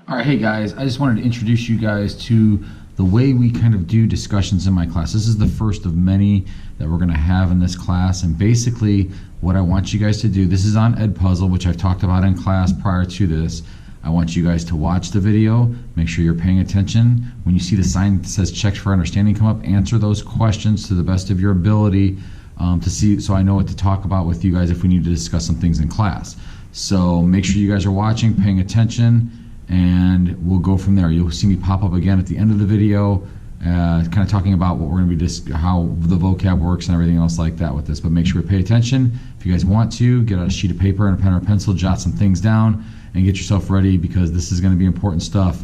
All right, hey guys, I just wanted to introduce you guys to the way we kind of do discussions in my class. This is the first of many that we're going to have in this class, and basically what I want you guys to do, this is on Edpuzzle, which I've talked about in class prior to this. I want you guys to watch the video, make sure you're paying attention. When you see the sign that says checks for understanding come up, answer those questions to the best of your ability to see, so I know what to talk about with you guys if we need to discuss some things in class. So make sure you guys are watching, paying attention, and we'll go from there. You'll see me pop up again at the end of the video, kind of talking about what we're going to be, how the vocab works and everything else like that with this. But make sure you pay attention. If you guys want to, get out a sheet of paper and a pen or a pencil, jot some things down, and get yourself ready because this is going to be important stuff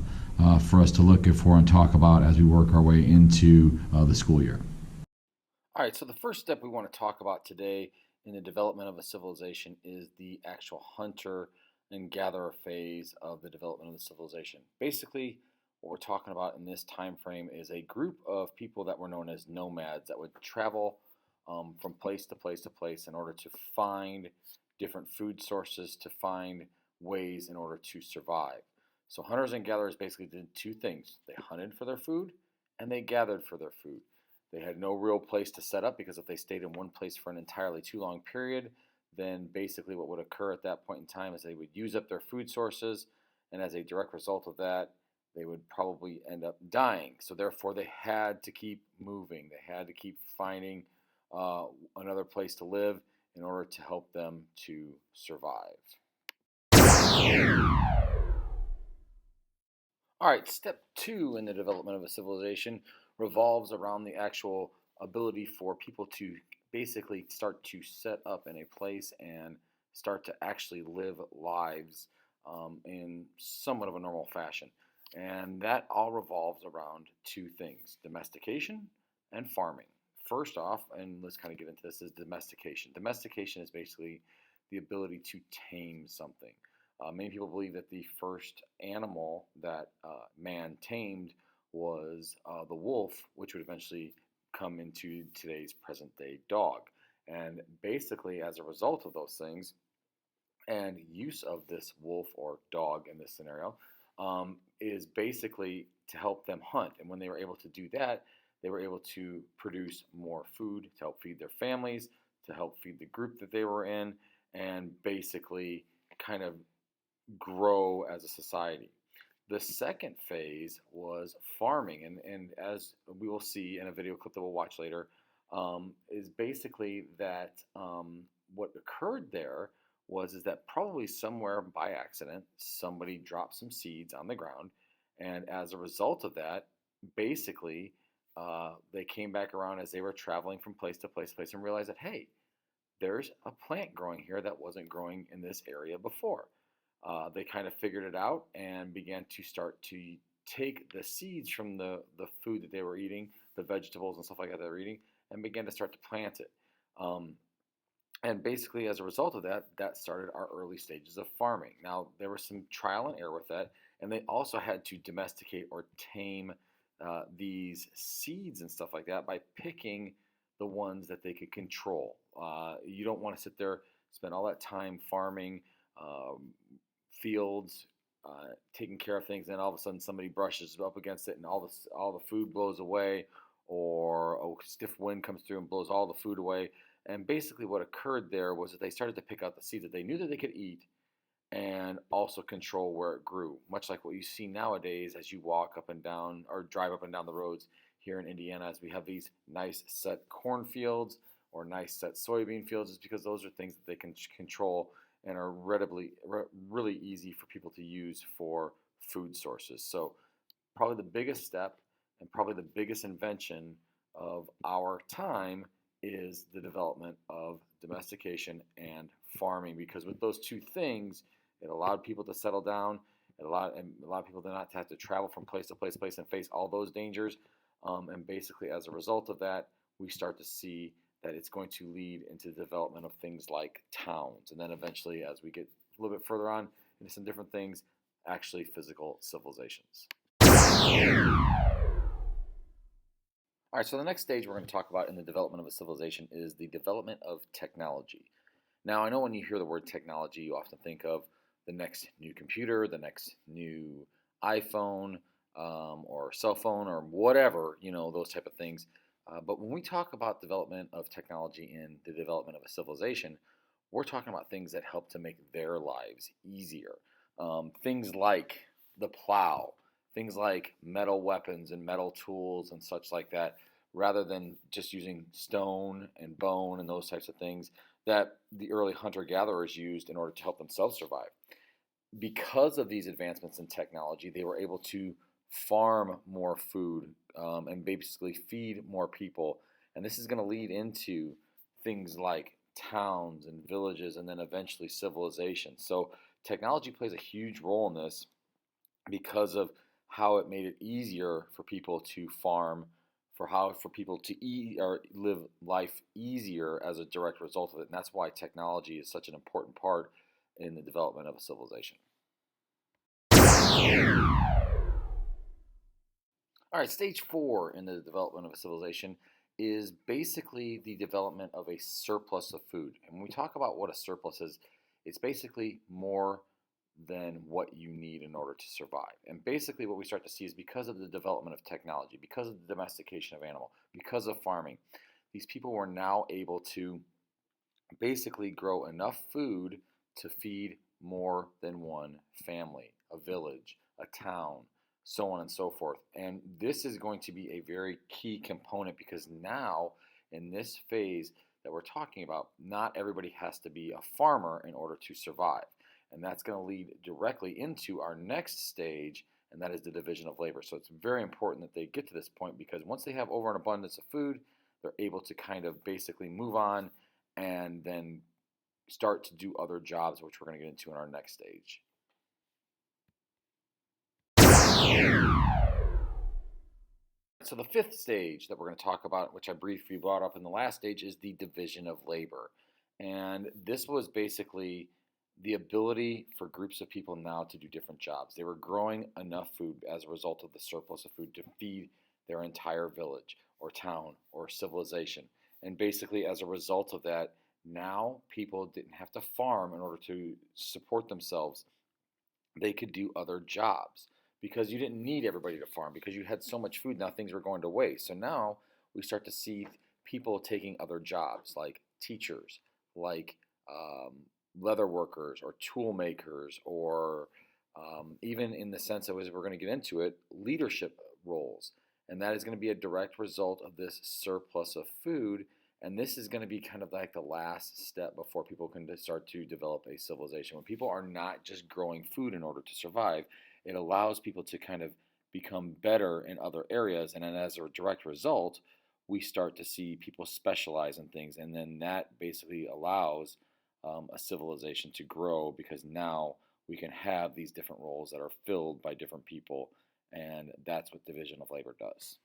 for us to look for and talk about as we work our way into the school year. All right, so the first step we want to talk about today in the development of a civilization is the actual hunter and gatherer phase of the development of the civilization. Basically, what we're talking about in this time frame is a group of people that were known as nomads that would travel from place to place to place in order to find different food sources, to find ways in order to survive. So hunters and gatherers basically did two things. They hunted for their food and they gathered for their food. They had no real place to set up because if they stayed in one place for an entirely too long period, then basically what would occur at that point in time is they would use up their food sources, and as a direct result of that, they would probably end up dying. So therefore, they had to keep moving. They had to keep finding another place to live in order to help them to survive. All right, step two in the development of a civilization revolves around the actual ability for people to basically start to set up in a place and start to actually live lives in somewhat of a normal fashion. And that all revolves around two things: domestication and farming. First off, and let's kind of get into this, is domestication. Domestication is basically the ability to tame something. Many people believe that the first animal that man tamed was the wolf, which would eventually come into today's present day dog. And basically, as a result of those things and use of this wolf or dog in this scenario, is basically to help them hunt. And when they were able to do that, they were able to produce more food to help feed their families, to help feed the group that they were in, and basically kind of grow as a society. The second phase was farming, and as we will see in a video clip that we'll watch later, is basically that what occurred there was is that probably somewhere by accident somebody dropped some seeds on the ground, and as a result of that, basically they came back around as they were traveling from place to place to place and realized that hey, there's a plant growing here that wasn't growing in this area before. They kind of figured it out and began to start to take the seeds from the food that they were eating, the vegetables and stuff like that they were eating, and began to start to plant it. Um, and basically, as a result of that, that started our early stages of farming. Now, there was some trial and error with that, and they also had to domesticate or tame these seeds and stuff like that by picking the ones that they could control. You don't want to sit there, spend all that time farming fields, taking care of things, and all of a sudden somebody brushes up against it, and all the food blows away, or a stiff wind comes through and blows all the food away. And basically, what occurred there was that they started to pick out the seeds that they knew that they could eat, and also control where it grew. Much like what you see nowadays as you walk up and down or drive up and down the roads here in Indiana, as we have these nice set cornfields or nice set soybean fields, is because those are things that they can control and are really easy for people to use for food sources. So probably the biggest step and probably the biggest invention of our time is the development of domestication and farming, because with those two things, it allowed people to settle down. It allowed people to not have to travel from place to place and face all those dangers. And basically, as a result of that, we start to see that it's going to lead into the development of things like towns. And then eventually, as we get a little bit further on into some different things, actually physical civilizations. All right, so the next stage we're going to talk about in the development of a civilization is the development of technology. Now, I know when you hear the word technology, you often think of the next new computer, the next new iPhone or cell phone or whatever, those type of things. But when we talk about development of technology in the development of a civilization, we're talking about things that help to make their lives easier. Things like the plow, things like metal weapons and metal tools and such like that, rather than just using stone and bone and those types of things that the early hunter-gatherers used in order to help themselves survive. Because of these advancements in technology, they were able to farm more food and basically feed more people. And this is going to lead into things like towns and villages and then eventually civilization. So technology plays a huge role in this because of how it made it easier for people to farm, for people to eat or live life easier as a direct result of it. And that's why technology is such an important part in the development of a civilization. All right, stage 4 in the development of a civilization is basically the development of a surplus of food. And when we talk about what a surplus is, it's basically more than what you need in order to survive. And basically what we start to see is because of the development of technology, because of the domestication of animal, because of farming, these people were now able to basically grow enough food to feed more than one family, a village, a town, so on and so forth. And this is going to be a very key component because now in this phase that we're talking about, not everybody has to be a farmer in order to survive. And that's going to lead directly into our next stage, and that is the division of labor. So it's very important that they get to this point because once they have over an abundance of food, they're able to kind of basically move on and then start to do other jobs, which we're going to get into in our next stage. So the 5th stage that we're going to talk about, which I briefly brought up in the last stage, is the division of labor. And this was basically the ability for groups of people now to do different jobs. They were growing enough food as a result of the surplus of food to feed their entire village or town or civilization. And basically as a result of that, now people didn't have to farm in order to support themselves. They could do other jobs because you didn't need everybody to farm because you had so much food. Now things were going to waste. So now we start to see people taking other jobs like teachers, like leather workers or tool makers, or even in the sense of, as we're going to get into it, leadership roles. And that is going to be a direct result of this surplus of food. And this is going to be kind of like the last step before people can start to develop a civilization. When people are not just growing food in order to survive, it allows people to kind of become better in other areas. And then as a direct result, we start to see people specialize in things. And then that basically allows a civilization to grow because now we can have these different roles that are filled by different people. And that's what division of labor does.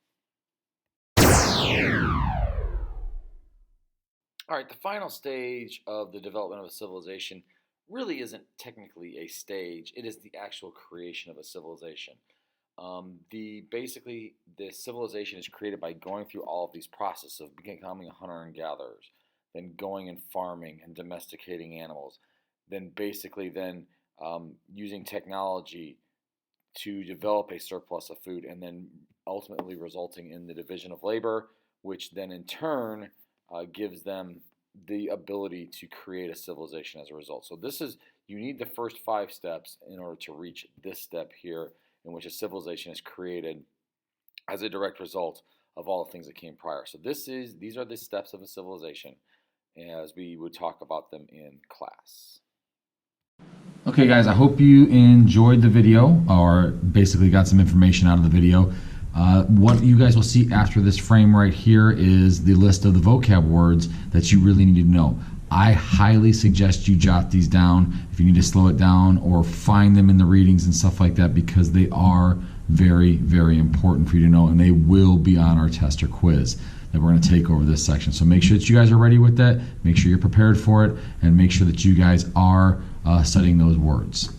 All right, the final stage of the development of a civilization really isn't technically a stage. It is the actual creation of a civilization. Basically, the civilization is created by going through all of these processes of becoming hunter and gatherers, then going and farming and domesticating animals, then basically using technology to develop a surplus of food, and then ultimately resulting in the division of labor, which then in turn gives them the ability to create a civilization as a result. So you need the first 5 steps in order to reach this step here, in which a civilization is created as a direct result of all the things that came prior. So these are the steps of a civilization as we would talk about them in class. Okay guys, I hope you enjoyed the video or basically got some information out of the video. What you guys will see after this frame right here is the list of the vocab words that you really need to know. I highly suggest you jot these down if you need to slow it down or find them in the readings and stuff like that, because they are very, very important for you to know, and they will be on our test or quiz that we're going to take over this section. So make sure that you guys are ready with that, make sure you're prepared for it, and make sure that you guys are studying those words.